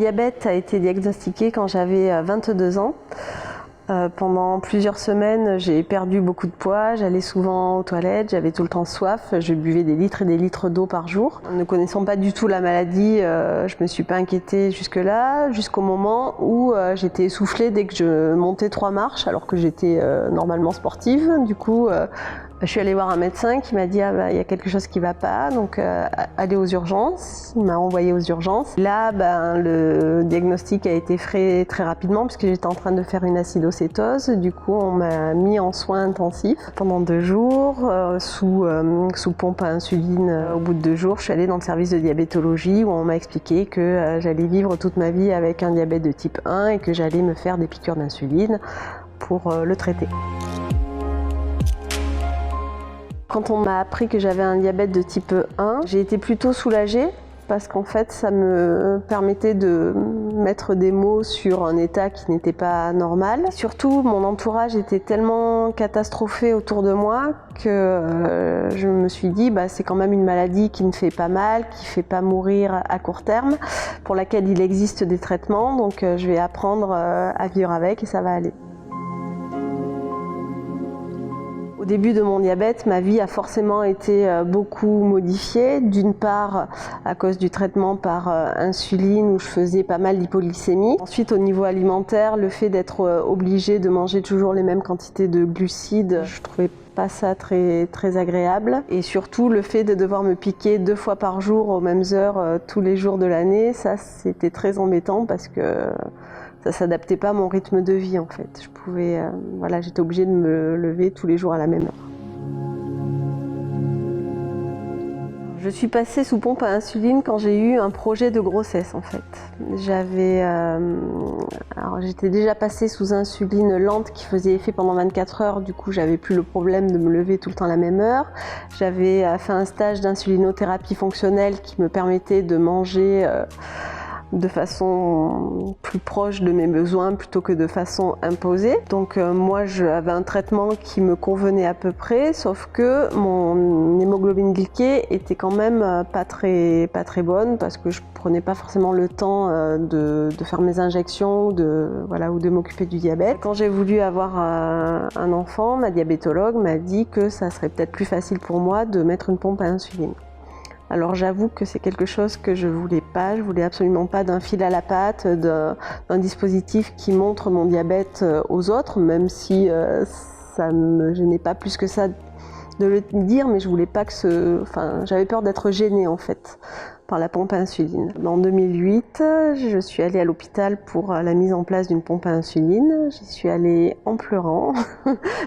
diabète a été diagnostiqué quand j'avais 22 ans. Pendant plusieurs semaines, j'ai perdu beaucoup de poids, j'allais souvent aux toilettes, j'avais tout le temps soif, je buvais des litres et des litres d'eau par jour. Ne connaissant pas du tout la maladie, je me suis pas inquiétée jusque-là, jusqu'au moment où j'étais essoufflée dès que je montais 3 marches, alors que j'étais normalement sportive. Du coup, je suis allée voir un médecin qui m'a dit « Ah bah, y a quelque chose qui va pas, donc allez aux urgences ». Il m'a envoyée aux urgences. Là, le diagnostic a été fait très rapidement puisque j'étais en train de faire une acidocétose. Du coup, on m'a mis en soins intensifs pendant 2 jours sous pompe à insuline. Au bout de 2 jours, je suis allée dans le service de diabétologie où on m'a expliqué que j'allais vivre toute ma vie avec un diabète de type 1 et que j'allais me faire des piqûres d'insuline pour le traiter. Quand on m'a appris que j'avais un diabète de type 1, j'ai été plutôt soulagée parce qu'en fait ça me permettait de mettre des mots sur un état qui n'était pas normal. Surtout, mon entourage était tellement catastrophé autour de moi que je me suis dit c'est quand même une maladie qui ne fait pas mal, qui ne fait pas mourir à court terme, pour laquelle il existe des traitements, donc je vais apprendre à vivre avec et ça va aller. Au début de mon diabète, ma vie a forcément été beaucoup modifiée. D'une part, à cause du traitement par insuline où je faisais pas mal d'hypoglycémie. Ensuite, au niveau alimentaire, le fait d'être obligée de manger toujours les mêmes quantités de glucides, je trouvais pas ça très agréable. Et surtout, le fait de devoir me piquer 2 fois par jour aux mêmes heures tous les jours de l'année, ça c'était très embêtant parce que ça ne s'adaptait pas à mon rythme de vie en fait. J'étais obligée de me lever tous les jours à la même heure. Je suis passée sous pompe à insuline quand j'ai eu un projet de grossesse en fait. J'étais déjà passée sous insuline lente qui faisait effet pendant 24 heures, du coup j'avais plus le problème de me lever tout le temps à la même heure. J'avais fait un stage d'insulinothérapie fonctionnelle qui me permettait de manger de façon plus proche de mes besoins plutôt que de façon imposée. Donc moi j'avais un traitement qui me convenait à peu près, sauf que mon hémoglobine glyquée était quand même pas très bonne parce que je prenais pas forcément le temps de faire mes injections ou de m'occuper du diabète. Quand j'ai voulu avoir un enfant, ma diabétologue m'a dit que ça serait peut-être plus facile pour moi de mettre une pompe à insuline. Alors j'avoue que c'est quelque chose que je voulais pas. Je voulais absolument pas d'un fil à la patte, d'un dispositif qui montre mon diabète aux autres, même si ça me gênait pas plus que ça de le dire, mais je voulais pas que j'avais peur d'être gênée en fait par la pompe à insuline. En 2008, je suis allée à l'hôpital pour la mise en place d'une pompe à insuline. J'y suis allée en pleurant,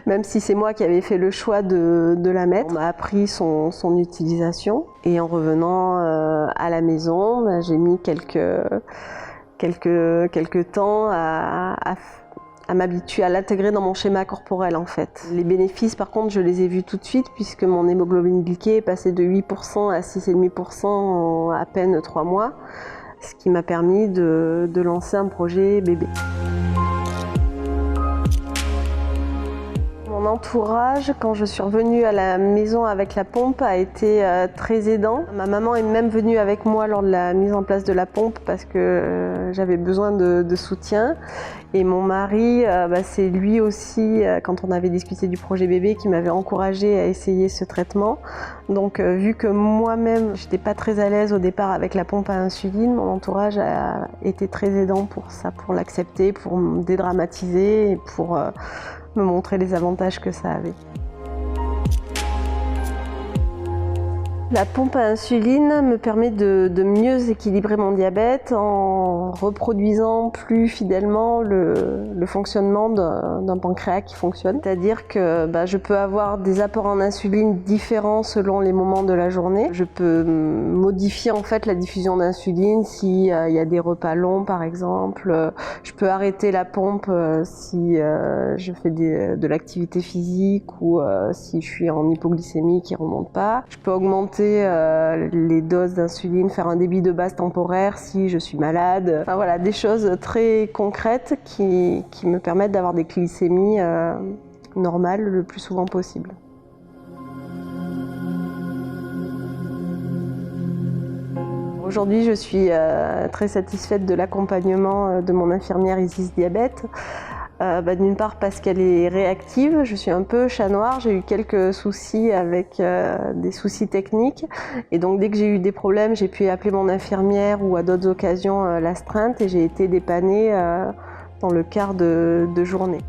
même si c'est moi qui avais fait le choix de la mettre. On m'a appris son utilisation et en revenant à la maison, j'ai mis quelques temps à m'habituer à l'intégrer dans mon schéma corporel en fait. Les bénéfices par contre je les ai vus tout de suite puisque mon hémoglobine glyquée est passée de 8% à 6,5% en à peine 3 mois, ce qui m'a permis de lancer un projet bébé. Mon entourage, quand je suis revenue à la maison avec la pompe, a été très aidant. Ma maman est même venue avec moi lors de la mise en place de la pompe parce que j'avais besoin de soutien. Et mon mari, c'est lui aussi, quand on avait discuté du projet bébé, qui m'avait encouragée à essayer ce traitement. Donc vu que moi-même, j'étais pas très à l'aise au départ avec la pompe à insuline, mon entourage a été très aidant pour ça, pour l'accepter, pour me dédramatiser et pour me montrer les avantages que ça avait. La pompe à insuline me permet de mieux équilibrer mon diabète en reproduisant plus fidèlement le fonctionnement d'un pancréas qui fonctionne. C'est-à-dire que je peux avoir des apports en insuline différents selon les moments de la journée. Je peux modifier en fait la diffusion d'insuline s'il y a des repas longs par exemple. Je peux arrêter la pompe si je fais de l'activité physique ou si je suis en hypoglycémie qui ne remonte pas. Je peux augmenter les doses d'insuline, faire un débit de base temporaire si je suis malade. Enfin, voilà, des choses très concrètes qui me permettent d'avoir des glycémies normales le plus souvent possible. Aujourd'hui, je suis très satisfaite de l'accompagnement de mon infirmière Isis Diabète. D'une part parce qu'elle est réactive, je suis un peu chat noir, j'ai eu quelques soucis avec des soucis techniques et donc dès que j'ai eu des problèmes, j'ai pu appeler mon infirmière ou à d'autres occasions l'astreinte et j'ai été dépannée dans le quart de journée.